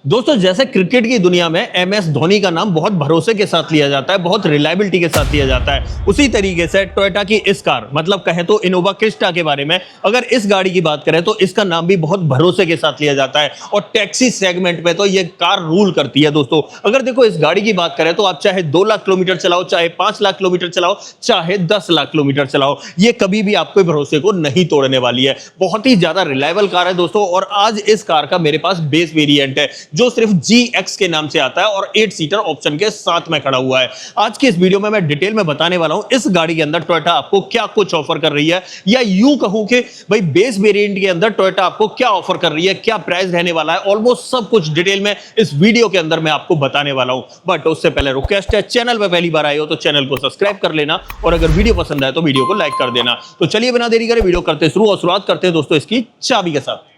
दोस्तों जैसे क्रिकेट की दुनिया में एमएस धोनी का नाम बहुत भरोसे के साथ लिया जाता है, बहुत रिलायबिलिटी के साथ लिया जाता है, उसी तरीके से टोयोटा की इस कार मतलब कहें तो इनोवा क्रिस्टा के बारे में अगर इस गाड़ी की बात करें तो इसका नाम भी बहुत भरोसे के साथ लिया जाता है और टैक्सी सेगमेंट में तो ये कार रूल करती है। दोस्तों अगर देखो इस गाड़ी की बात करें तो आप चाहे 2 लाख किलोमीटर चलाओ, चाहे 5 लाख किलोमीटर चलाओ, चाहे 10 लाख किलोमीटर चलाओ, ये कभी भी आपके भरोसे को नहीं तोड़ने वाली है। बहुत ही ज्यादा रिलायबल कार है दोस्तों। और आज इस कार का मेरे पास बेस वेरिएंट है जो सिर्फ GX के नाम से आता है और 8 सीटर ऑप्शन के साथ में खड़ा हुआ है। आज की इस वीडियो में मैं डिटेल में बताने वाला हूं इस गाड़ी के अंदर टोयोटा आपको क्या कुछ ऑफर कर रही है, या यूं कहूं कि भाई बेस वेरिएंट के अंदर टोयोटा आपको क्या ऑफर कर रही है, क्या प्राइस रहने वाला है, ऑलमोस्ट सब कुछ डिटेल में इस वीडियो के अंदर मैं आपको बताने वाला हूं। बट उससे पहले रिक्वेस्ट है, चैनल पर पहली बार आए हो तो चैनल को सब्सक्राइब कर लेना और अगर वीडियो पसंद आए तो वीडियो को लाइक कर देना। तो चलिए बिना देरी करे वीडियो करते शुरू और शुरुआत करते हैं दोस्तों इसकी चाबी के साथ।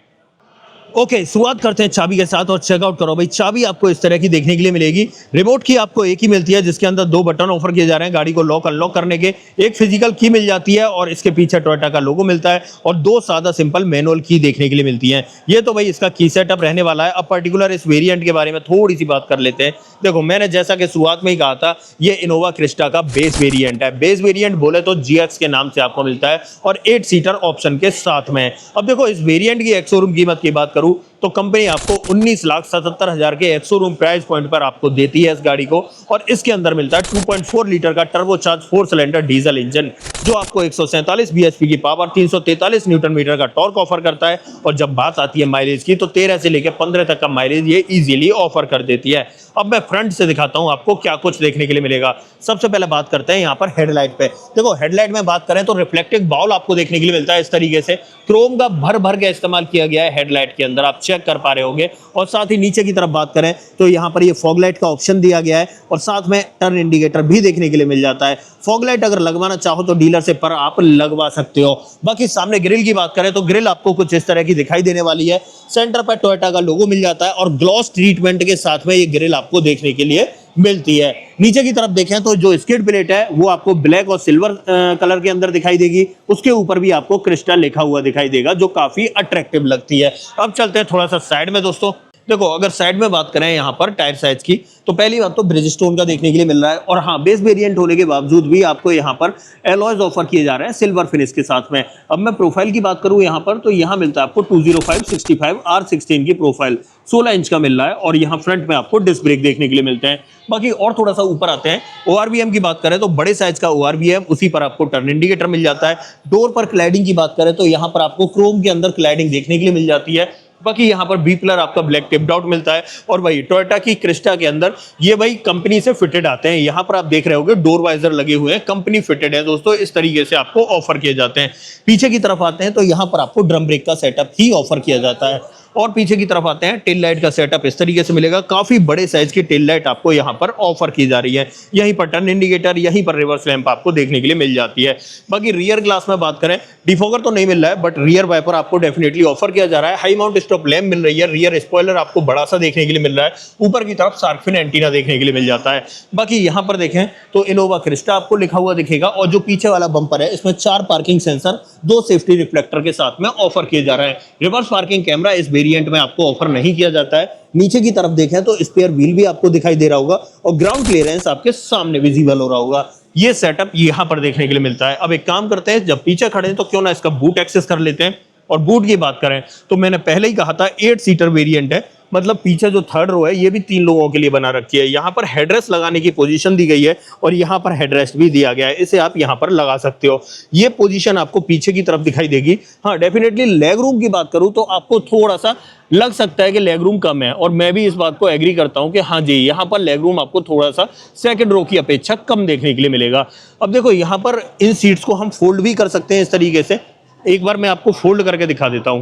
ओके, शुरुआत करते हैं चाबी के साथ और चेकआउट करो भाई। चाबी आपको इस तरह की देखने के लिए मिलेगी। रिमोट की आपको एक ही मिलती है जिसके अंदर 2 बटन ऑफर किए जा रहे हैं गाड़ी को लॉक अनलॉक करने के। एक फिजिकल की मिल जाती है और इसके पीछे टोयोटा का लोगो मिलता है और 2 सादा सिंपल मैनुअल की देखने के लिए मिलती है। ये तो भाई इसका की सेटअप रहने वाला है। अब पर्टिकुलर इस वेरिएंट के बारे में थोड़ी सी बात कर लेते हैं। देखो मैंने जैसा कि शुरुआत में ही कहा था, ये इनोवा क्रिस्टा का बेस वेरिएंट है। बेस वेरिएंट बोले तो GX के नाम से आपको मिलता है और 8 सीटर ऑप्शन के साथ में। अब देखो इस वेरिएंट की एक्स शोरूम कीमत की बात करूं तो कंपनी आपको 19,77,000 के एक्स शोरूम प्राइस पॉइंट पर आपको देती है इस गाड़ी को। और इसके अंदर मिलता है 2.4 लीटर का टर्बोचार्ज 4 सिलेंडर डीजल इंजन जो आपको 147 bhp की पावर, 343 न्यूटन मीटर का टॉर्क ऑफर करता है। और जब बात आती है माइलेज की तो 13 से लेकर 15 तक का माइलेज ये इजीली ऑफर कर देती है। अब मैं फ्रंट से दिखाता हूं आपको क्या कुछ देखने के लिए मिलेगा। सबसे पहले बात करते हैं यहाँ पर हेडलाइट पे। देखो हेडलाइट में बात करें तो रिफ्लेक्टिव बाउल आपको देखने के लिए मिलता है इस तरीके से। क्रोम का भर भर के इस्तेमाल किया गया है हेडलाइट के अंदर, आप चेक कर पा रहे होंगे। और साथ ही नीचे की तरफ बात करें तो यहाँ पर ये फॉग लाइट का ऑप्शन दिया गया है और साथ में टर्न इंडिकेटर भी देखने के लिए मिल जाता है। फॉग लाइट अगर लगवाना चाहो तो डीलर से पर आप लगवा सकते हो। बाकी सामने ग्रिल की बात करें तो ग्रिल आपको कुछ इस तरह की दिखाई देने वाली है। सेंटर पर टोयोटा का लोगो मिल जाता है और ग्लॉस ट्रीटमेंट के साथ में ये ग्रिल आपको देखने के लिए मिलती है। नीचे की तरफ देखें तो जो स्किड प्लेट है वो आपको ब्लैक और सिल्वर कलर के अंदर दिखाई देगी। उसके ऊपर भी आपको क्रिस्टा लिखा हुआ दिखाई देगा जो काफी अट्रैक्टिव लगती है। अब चलते हैं थोड़ा सा साइड में दोस्तों। देखो अगर साइड में बात करें यहाँ पर टायर साइज की तो पहली बात तो ब्रिजस्टोन का देखने के लिए मिल रहा है। और हाँ, बेस वेरिएंट होने के बावजूद भी आपको यहाँ पर एलॉयज ऑफर किए जा रहे हैं सिल्वर फिनिश के साथ में। अब मैं प्रोफाइल की बात करूँ यहाँ पर तो यहाँ मिलता है आपको 205/65 R16 की प्रोफाइल 16 इंच का मिल रहा है। और यहाँ फ्रंट में आपको डिस्क ब्रेक देखने के लिए मिलते हैं। बाकी और थोड़ा सा ऊपर आते हैं, ORVM की बात करें तो बड़े साइज का ORVM, उसी पर आपको टर्न इंडिकेटर मिल जाता है। डोर पर क्लैडिंग की बात करें तो यहाँ पर आपको क्रोम के अंदर क्लैडिंग देखने के लिए मिल जाती है। बाकी यहाँ पर बी पिलर आपका ब्लैक टिप्ड आउट मिलता है। और भाई टोयोटा की क्रिस्टा के अंदर ये भाई कंपनी से फिटेड आते हैं। यहाँ पर आप देख रहे होंगे डोर वाइजर लगे हुए हैं, कंपनी फिटेड है दोस्तों। इस तरीके से आपको ऑफर किए जाते हैं। पीछे की तरफ आते हैं तो यहाँ पर आपको ड्रम ब्रेक का सेटअप ही ऑफर किया जाता है। और पीछे की तरफ आते हैं, टेल लाइट का सेटअप इस तरीके से मिलेगा। काफी बड़े साइज की टेल लाइट आपको यहाँ पर ऑफर की जा रही है। यहीं पर टर्न इंडिकेटर, यहीं पर रिवर्स लैंप आपको देखने के लिए मिल जाती है। बाकी रियर ग्लास में बात करें, डिफॉगर तो नहीं मिल रहा है बट रियर वाइपर आपको डेफिनेटली ऑफर किया जा रहा है। हाई माउंट स्टॉप लैंप मिल रही है। रियर स्पॉइलर आपको बड़ा सा देखने के लिए मिल रहा है। ऊपर की तरफ शार्क फिन एंटीना देखने के लिए मिल जाता है। बाकी यहाँ पर देखें तो इनोवा क्रिस्टा आपको लिखा हुआ दिखेगा और जो पीछे वाला बम्पर है इसमें 4 पार्किंग सेंसर, 2 सेफ्टी रिफ्लेक्टर के साथ में ऑफर किए जा रहे हैं। रिवर्स पार्किंग कैमरा इस वेरिएंट में आपको ऑफर नहीं किया जाता है। नीचे की तरफ देखें तो स्पेयर व्हील भी आपको दिखाई दे रहा होगा और ग्राउंड क्लियरेंस आपके सामने विजिबल हो रहा होगा। ये सेटअप यहाँ पर देखने के लिए मिलता है। अब एक काम करते हैं, जब पीछे खड़े हैं तो क्यों ना इसका बूट एक्सेस कर लेते हैं। और बूट की बात करें तो मैंने पहले ही कहा था 8 सीटर वेरिएंट है, मतलब पीछे जो थर्ड रो है ये भी 3 लोगों के लिए बना रखी है। यहाँ पर हेडरेस्ट लगाने की पोजीशन दी गई है और यहाँ पर हेडरेस्ट भी दिया गया है, इसे आप यहाँ पर लगा सकते हो। ये पोजीशन आपको पीछे की तरफ दिखाई देगी। हाँ, डेफिनेटली लेग रूम की बात करूँ तो आपको थोड़ा सा लग सकता है कि लेग रूम कम है और मैं भी इस बात को एग्री करता हूं कि हाँ जी, यहाँ पर लेग रूम आपको थोड़ा सा सेकंड रो की अपेक्षा कम देखने के लिए मिलेगा। अब देखो यहाँ पर इन सीट्स को हम फोल्ड भी कर सकते हैं इस तरीके से। एक बार मैं आपको फोल्ड करके दिखा देता हूं।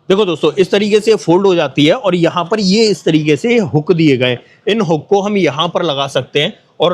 देखो दोस्तों इस तरीके से फोल्ड हो जाती है और यहाँ पर ये इस तरीके से हुक दिए गए। इन हुक को हम यहाँ पर लगा सकते हैं और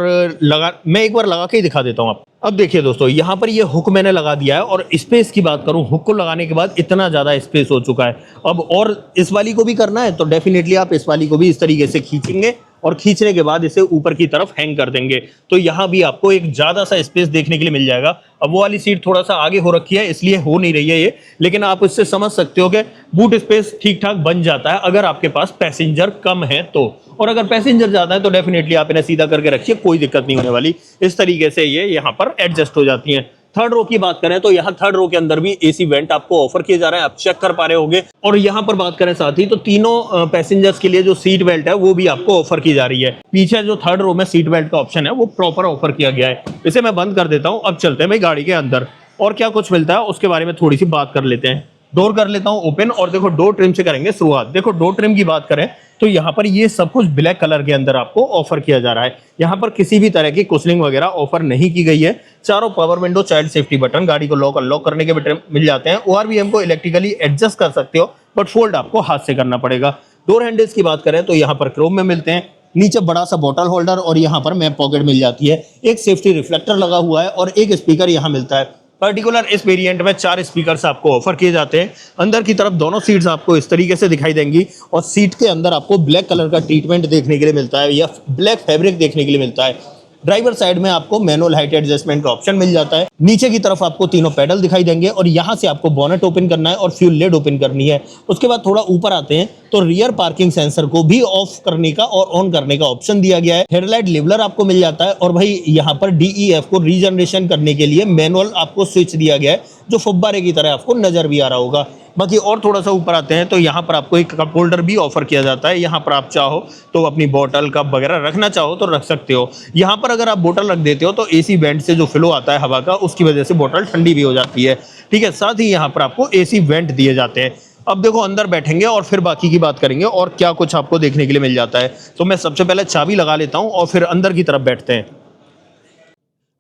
मैं एक बार लगा के ही दिखा देता हूँ आप। अब देखिए दोस्तों यहाँ पर ये हुक मैंने लगा दिया है और स्पेस की बात करूँ, हुक को लगाने के बाद इतना ज़्यादा स्पेस हो चुका है। अब और इस वाली को भी करना है तो डेफिनेटली आप इस वाली को भी इस तरीके से खींचेंगे और खींचने के बाद इसे ऊपर की तरफ हैंग कर देंगे, तो यहाँ भी आपको एक ज़्यादा सा स्पेस देखने के लिए मिल जाएगा। अब वो वाली सीट थोड़ा सा आगे हो रखी है इसलिए हो नहीं रही है ये, लेकिन आप इससे समझ सकते हो कि बूट स्पेस ठीक ठाक बन जाता है अगर आपके पास पैसेंजर कम है तो। और अगर पैसेंजर ज़्यादा है तो डेफिनेटली आप इन्हें सीधा करके रखिए, कोई दिक्कत नहीं होने वाली। इस तरीके से ये यहाँ पर एडजस्ट हो जाती हैं। थर्ड रो की बात करें तो यहाँ थर्ड रो के अंदर भी एसी वेंट आपको ऑफर किए जा रहे हैं, आप चेक कर पा रहे होंगे। और यहाँ पर बात करें साथ ही तो तीनों पैसेंजर्स के लिए जो सीट बेल्ट है वो भी आपको ऑफर की जा रही है। पीछे जो थर्ड रो में सीट बेल्ट का ऑप्शन है वो प्रॉपर ऑफर किया गया है। इसे मैं बंद कर देता हूँ। अब चलते हैं भाई गाड़ी के अंदर और क्या कुछ मिलता है उसके बारे में थोड़ी सी बात कर लेते हैं। डोर कर लेता हूं ओपन और देखो डोर ट्रिम से करेंगे शुरुआत। देखो डोर ट्रिम की बात करें तो यहाँ पर ये सब कुछ ब्लैक कलर के अंदर आपको ऑफर किया जा रहा है। यहाँ पर किसी भी तरह की कुशनिंग वगैरह ऑफर नहीं की गई है। चारों power window, child safety button, गाड़ी को लॉक अनलॉक करने के भी मिल जाते हैं। ओआरवीएम को इलेक्ट्रिकली एडजस्ट कर सकते हो बट फोल्ड आपको हाथ से करना पड़ेगा। डोर हैंडल्स की बात करें तो यहाँ पर क्रोम में मिलते हैं। नीचे बड़ा सा बॉटल होल्डर और यहाँ पर मैप पॉकेट मिल जाती है। एक सेफ्टी रिफ्लेक्टर लगा हुआ है और एक स्पीकर यहाँ मिलता है। पर्टिकुलर इस वेरिएंट में 4 स्पीकर्स आपको ऑफर किए जाते हैं। अंदर की तरफ दोनों सीट्स आपको इस तरीके से दिखाई देंगी और सीट के अंदर आपको ब्लैक कलर का ट्रीटमेंट देखने के लिए मिलता है या ब्लैक फैब्रिक देखने के लिए मिलता है। ड्राइवर साइड में आपको मैनुअल हाइट एडजस्टमेंट का ऑप्शन मिल जाता है। नीचे की तरफ आपको तीनों पेडल दिखाई देंगे और यहाँ से आपको बोनेट ओपन करना है और फ्यूल लेड ओपन करनी है। उसके बाद थोड़ा ऊपर आते हैं तो रियर पार्किंग सेंसर को भी ऑफ करने का और ऑन करने का ऑप्शन दिया गया है। हेडलाइट लेवलर आपको मिल जाता है और भाई यहाँ पर DEF को रीजनरेशन करने के लिए मैनुअल आपको स्विच दिया गया है जो फुब्बारे की तरह आपको नजर भी आ रहा होगा। बाकी और थोड़ा सा ऊपर आते हैं तो यहाँ पर आपको एक कप होल्डर भी ऑफर किया जाता है। यहाँ पर आप चाहो तो अपनी बोतल कप वगैरह रखना चाहो तो रख सकते हो। यहाँ पर अगर आप बोतल रख देते हो तो एसी वेंट से जो फ्लो आता है हवा का उसकी वजह से बोतल ठंडी भी हो जाती है। ठीक है, साथ ही यहाँ पर आपको एसी वेंट दिए जाते हैं। अब देखो अंदर बैठेंगे और फिर बाकी की बात करेंगे और क्या कुछ आपको देखने के लिए मिल जाता है। तो मैं सबसे पहले चाबी लगा लेता हूँ और फिर अंदर की तरफ बैठते हैं।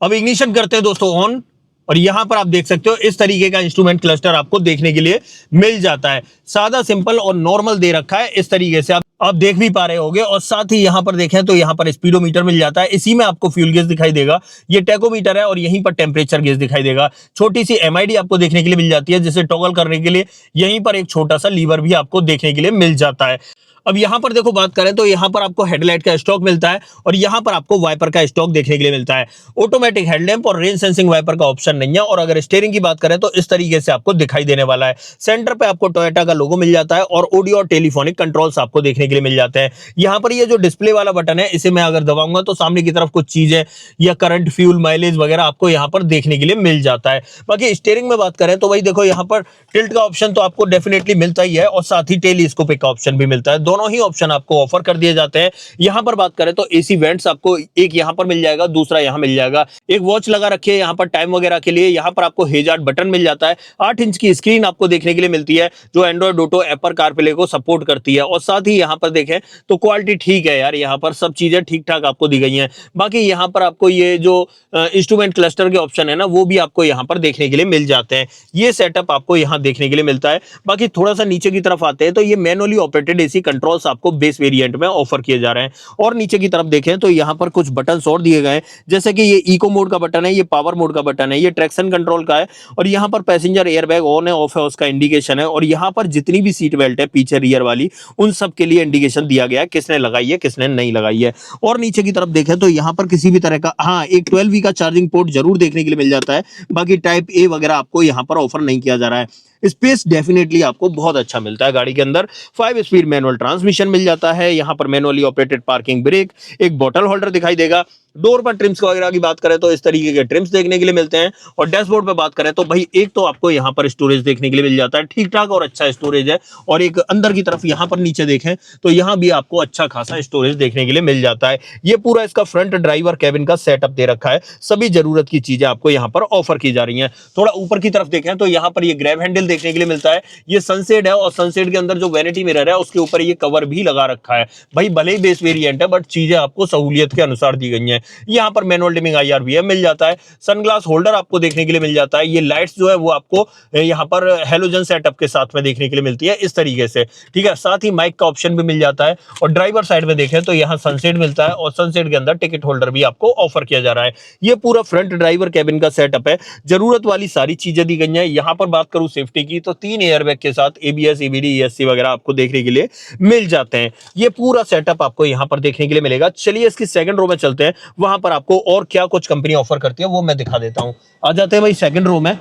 अब इग्निशन करते हैं दोस्तों ऑन और यहां पर आप देख सकते हो इस तरीके का इंस्ट्रूमेंट क्लस्टर आपको देखने के लिए मिल जाता है। सादा, सिंपल और नॉर्मल दे रखा है इस तरीके से आप देख भी पा रहे होंगे। और साथ ही यहां पर देखें तो यहां पर स्पीडोमीटर मिल जाता है। इसी में आपको फ्यूल गेज दिखाई देगा, ये टैकोमीटर है और यहीं पर टेम्परेचर गेज दिखाई देगा। छोटी सी MID आपको देखने के लिए मिल जाती है जिसे टॉगल करने के लिए यहीं पर एक छोटा सा लीवर भी आपको देखने के लिए मिल जाता है। अब यहां पर देखो बात करें तो यहां पर आपको हेडलाइट का स्टॉक मिलता है और यहां पर आपको वाइपर का स्टॉक देखने के लिए मिलता है। ऑटोमेटिक हेडलैम्प और रेन सेंसिंग वाइपर का ऑप्शन नहीं है। और अगर स्टीयरिंग की बात करें तो इस तरीके से आपको दिखाई देने वाला है। सेंटर पे आपको टोयोटा का लोगो मिल जाता है और ऑडियो और टेलीफोनिक कंट्रोल्स आपको देखने के लिए मिल जाते हैं। यहां पर ये जो डिस्प्ले वाला बटन है इसे मैं अगर दबाऊंगा तो सामने की तरफ कुछ चीजें या करंट, फ्यूल, माइलेज वगैरह आपको यहां पर देखने के लिए मिल जाता है। बाकी स्टीयरिंग में बात करें तो भाई देखो यहां पर टिल्ट का ऑप्शन तो आपको डेफिनेटली मिलता ही है और साथ ही टेलीस्कोपिक का ऑप्शन भी मिलता है। दोनों ही ऑप्शन आपको ऑफर कर दिए जाते हैं। यहां पर बात करें तो एसी वेंट्स आपको एक यहां पर मिल जाएगा, दूसरा यहां मिल जाएगा। एक वॉच लगा रखी है यहां पर टाइम वगैरह के लिए। यहां पर आपको हेजार्ड बटन मिल जाता है। 8 इंच की स्क्रीन आपको देखने के लिए मिलती है जो एंड्रॉइड ऑटो, एप्पल कारप्ले को सपोर्ट करती है। और साथ ही यहां पर देखें तो क्वालिटी ठीक है यार, यहां पर सब चीजें ठीक ठाक आपको दी गई हैं। बाकी यहां पर आपको ये जो इंस्ट्रूमेंट क्लस्टर के ऑप्शन है ना वो भी आपको यहां पर देखने के लिए मिल जाते हैं। ये सेटअप आपको यहां देखने के लिए मिलता है। बाकी थोड़ा सा नीचे की तरफ आते हैं तो ये मैनुअली ऑपरेटेड एसी कंट्रोल्स आपको बेस वेरिएंट में ऑफर किए जा रहे हैं। और नीचे की तरफ देखें तो यहां पर कुछ बटन्स और दिए गए हैं जैसे कि ये इको मोड का बटन है, ये पावर मोड का बटन है, ये ट्रैक्शन कंट्रोल का है और यहां पर पैसेंजर एयरबैग ऑन है ऑफ है उसका इंडिकेशन है। और यहां पर जितनी भी सीट बेल्ट है पीछे रियर वाली उन सब के लिए इंडिकेशन दिया गया है किसने लगाई है किसने नहीं लगाई है। और नीचे की तरफ देखें तो यहां पर किसी भी तरह का एक 12V का चार्जिंग पोर्ट जरूर देखने के लिए मिल जाता है। बाकी टाइप A वगैरह आपको यहां पर ऑफर नहीं किया जा रहा है। स्पेस डेफिनेटली आपको बहुत अच्छा मिलता है गाड़ी के अंदर। 5 स्पीड मैनुअल ट्रांसमिशन मिल जाता है। यहां पर मैनुअली ऑपरेटेड पार्किंग ब्रेक, एक बॉटल होल्डर दिखाई देगा। डोर पर ट्रिम्स वगैरह की बात करें तो इस तरीके के ट्रिम्स देखने के लिए मिलते हैं। और डैशबोर्ड पे बात करें तो भाई एक तो आपको यहां पर स्टोरेज देखने के लिए मिल जाता है, ठीक ठाक और अच्छा स्टोरेज है। और एक अंदर की तरफ यहां पर नीचे देखें तो यहां भी आपको अच्छा खासा स्टोरेज देखने के लिए मिल जाता है। ये पूरा इसका फ्रंट ड्राइवर कैबिन का सेटअप दे रखा है। सभी जरूरत की चीजें आपको यहां पर ऑफर की जा रही हैं। थोड़ा ऊपर की तरफ देखें तो यहां पर ये ग्रैब हैंडल देखने के लिए मिलता है। ये सनसेट है और सनसेट के अंदर जो वैनिटी मिरर है उसके ऊपर ये कवर भी लगा रखा है। भाई भले ही बेस वेरिएंट है बट चीजें आपको सहूलियत के अनुसार दी गई हैं। हैं। यहाँ पर मैनुअल डिमिंग IR भी है, मिल जाता है। सनग्लास होल्डर आपको देखने के लिए मिल जाता है। ये लाइट्स जो है वो आपको यहाँ पर हेलोजन सेटअप के साथ में देखने के लिए मिलती है इस तरीके से, ठीक है। साथ ही माइक का ऑप्शन भी मिल जाता है और ड्राइवर साइड में देखें तो यहाँ सनसेट मिलता है और सनसेट के अंदर टिकट होल्डर भी आपको ऑफर किया जा रहा है। ये पूरा फ्रंट ड्राइवर कैबिन का सेटअप है, जरूरत वाली सारी चीजें दी गई हैं। यहाँ पर बात करूं सेफ्टी की तो 3 एयरबैग के साथ ABS EBD ESC वगैरह आपको देखने के लिए मिल जाते हैं। ये पूरा सेटअप आपको यहाँ पर देखने के लिए मिलेगा। चलिए इसकी सेकंड रो में चलते हैं, वहां पर आपको और क्या कुछ कंपनी ऑफर करती है वो मैं दिखा देता हूं। आ जाते हैं भाई सेकंड रो में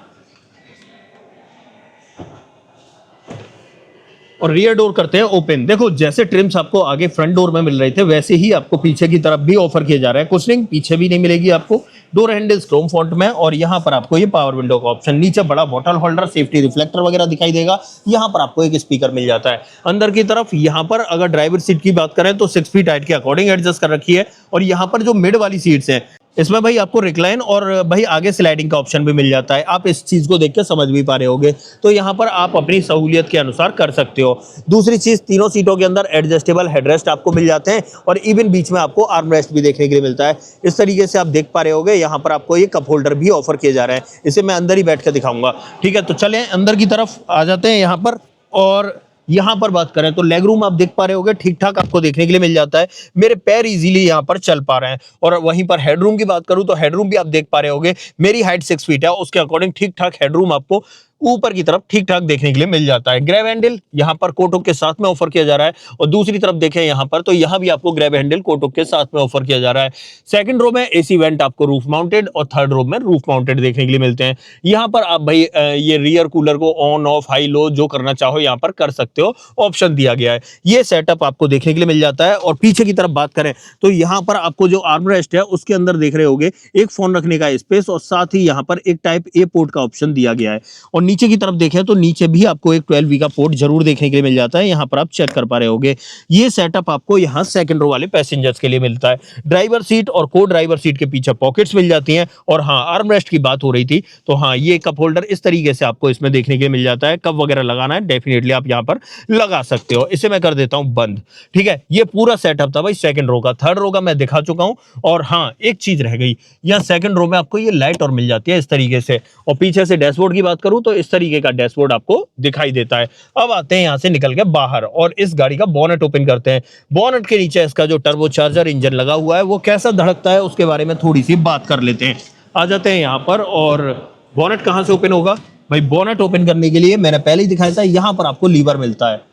और रियर डोर करते हैं ओपन। देखो जैसे ट्रिम्स आपको आगे फ्रंट डोर में मिल रहे थे वैसे ही आपको पीछे की तरफ भी ऑफर किए जा रहे हैं। कुशनिंग पीछे भी नहीं मिलेगी आपको, डोर हैंडल्स क्रोम फॉन्ट में और यहाँ पर आपको ये पावर विंडो का ऑप्शन, नीचे बड़ा बॉटल होल्डर, सेफ्टी रिफ्लेक्टर वगैरह दिखाई देगा। यहाँ पर आपको एक स्पीकर मिल जाता है। अंदर की तरफ यहाँ पर अगर ड्राइवर सीट की बात करें तो 6 फीट हाइट के अकॉर्डिंग एडजस्ट कर रखी है और यहाँ पर जो मिड वाली सीट्स हैं इसमें भाई आपको रिक्लाइन और भाई आगे स्लाइडिंग का ऑप्शन भी मिल जाता है। आप इस चीज को देख के समझ भी पा रहे होगे, तो यहाँ पर आप अपनी सहूलियत के अनुसार कर सकते हो। दूसरी चीज, तीनों सीटों के अंदर एडजस्टेबल हेडरेस्ट आपको मिल जाते हैं और इवन बीच में आपको आर्म रेस्ट भी देखने के लिए मिलता है। इस तरीके से आप देख पा रहे होगे। यहाँ पर आपको ये कप होल्डर भी ऑफर किए जा रहे हैं, इसे मैं अंदर ही बैठ कर दिखाऊंगा, ठीक है। तो चलें अंदर की तरफ आ जाते हैं यहाँ पर। और यहाँ पर बात करें तो लेग रूम आप देख पा रहे होगे ठीक ठाक आपको देखने के लिए मिल जाता है। मेरे पैर इजीली यहाँ पर चल पा रहे हैं। और वहीं पर हेडरूम की बात करूं तो हेडरूम भी आप देख पा रहे होगे, मेरी हाइट 6 फीट है, उसके अकॉर्डिंग ठीक ठाक हेडरूम आपको ऊपर की तरफ ठीक ठाक देखने के लिए मिल जाता है। ग्रैब हैंडल यहाँ पर कोटक के साथ में ऑफर किया जा रहा है और दूसरी तरफ देखें यहाँ पर तो यहाँ भी आपको ग्रैब हैंडल कोटक के साथ में ऑफर किया जा रहा है। सेकंड रो में AC वेंट आपको रूफ माउंटेड और थर्ड रो में रूफ माउंटेड देखने के लिए मिलते हैं। यहाँ पर आप भाई ये रियर कूलर को ऑन ऑफ हाई लो जो करना चाहो यहाँ पर कर सकते हो, ऑप्शन दिया गया है। ये सेटअप आपको देखने के लिए मिल जाता है। और पीछे की तरफ बात करें तो यहाँ पर आपको जो आर्म रेस्ट है उसके अंदर देख रहे होगे एक फोन रखने का स्पेस और साथ ही यहाँ पर एक टाइप A पोर्ट का ऑप्शन दिया गया है। और नीचे की तरफ देखें तो नीचे भी आपको एक 12V का पोर्ट जरूर देखने के लिए मिल जाता है, यहाँ पर आप चेक कर पा रहे होगे। ये सेटअप आपको यहाँ सेकंड रो वाले पैसेंजर्स के लिए मिलता है। ड्राइवर सीट और को ड्राइवर सीट के पीछे पॉकेट्स मिल जाती हैं। और हाँ, आर्म रेस्ट की बात हो रही थी तो हाँ, ये कप होल्डर इस तरीके से आपको इसमें देखने के लिए मिल जाता है। कप वगैरह लगाना है डेफिनेटली आप यहाँ पर लगा सकते हो। इसे मैं कर देता हूँ बंद, ठीक है। ये पूरा सेटअप था भाई सेकंड रो का। थर्ड रो का मैं दिखा चुका हूँ। और हाँ, एक चीज रह गई, यहाँ सेकंड रो में आपको ये लाइट और मिल जाती है इस तरीके से। और पीछे से डैशबोर्ड की बात करूं तो इस तरीके का डैशबोर्ड आपको दिखाई देता है। अब आते हैं यहां से निकल के बाहर और इस गाड़ी का बोनेट ओपन करते हैं। बोनेट के नीचे इसका जो टर्बोचार्जर इंजन लगा हुआ है वो कैसा धड़कता है उसके बारे में थोड़ी सी बात कर लेते हैं। आ जाते हैं यहां पर। और बोनेट कहां से ओपन होगा भाई? बोनेट ओपन करने के लिए मैंने पहले ही दिखाया था, यहां पर आपको लीवर मिलता है।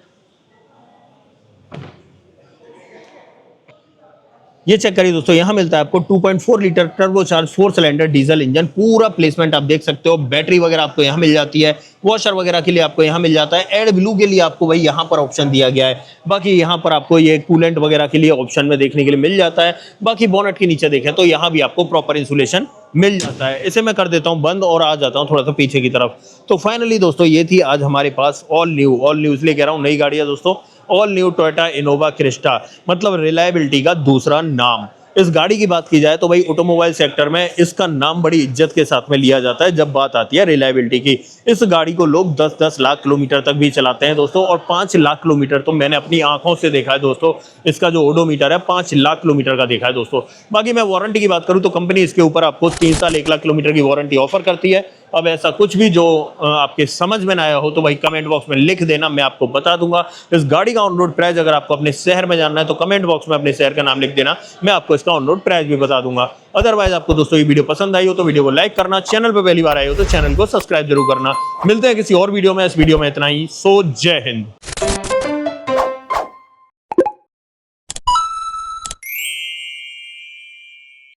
ये चेक करिए दोस्तों, यहाँ मिलता है आपको 2.4 litre turbocharge 4 cylinder diesel engine. पूरा प्लेसमेंट आप देख सकते हो। बैटरी वगैरह आपको यहाँ मिल जाती है, वॉशर वगैरह के लिए आपको यहाँ मिल जाता है, एड ब्लू के लिए आपको भाई यहाँ पर ऑप्शन दिया गया है। बाकी यहाँ पर आपको ये कूलेंट वगैरह के लिए ऑप्शन में देखने के लिए मिल जाता है। बाकी बोनेट के नीचे देखें तो यहाँ भी आपको प्रॉपर इंसुलेशन मिल जाता है। इसे मैं कर देता हूँ बंद और आ जाता हूँ थोड़ा सा पीछे की तरफ। तो फाइनली दोस्तों ये थी आज हमारे पास ऑल न्यू इसलिए कह रहा हूँ नई गाड़ी है दोस्तों, all new Toyota Innova Crysta, मतलब रिलायबिलिटी का दूसरा नाम। इस गाड़ी की बात की जाए तो भाई ऑटोमोबाइल सेक्टर में इसका नाम बड़ी इज्जत के साथ में लिया जाता है जब बात आती है रिलायबिलिटी की। इस गाड़ी को लोग 10-10 लाख किलोमीटर तक भी चलाते हैं दोस्तों, और 5 लाख किलोमीटर तो मैंने अपनी आंखों से देखा है दोस्तों। इसका जो ओडोमीटर है 5 लाख किलोमीटर का देखा है दोस्तों। बाकी मैं वारंटी की बात करूं तो कंपनी इसके ऊपर आपको 3 साल 1 लाख किलोमीटर की वारंटी ऑफर करती है। अब ऐसा कुछ भी जो आपके समझ में ना आया हो तो भाई कमेंट बॉक्स में लिख देना, मैं आपको बता दूंगा। इस गाड़ी का ऑन रोड प्राइस अगर आपको अपने शहर में जानना है तो कमेंट बॉक्स में अपने शहर का नाम लिख देना, मैं आपको इसका ऑन रोड प्राइस भी बता दूंगा। अदरवाइज आपको दोस्तों ये वीडियो पसंद आई हो तो वीडियो को लाइक करना, चैनल पर पहली बार आए हो तो चैनल को सब्सक्राइब जरूर करना। मिलते हैं किसी और वीडियो में। इस वीडियो में इतना ही। सो जय हिंद।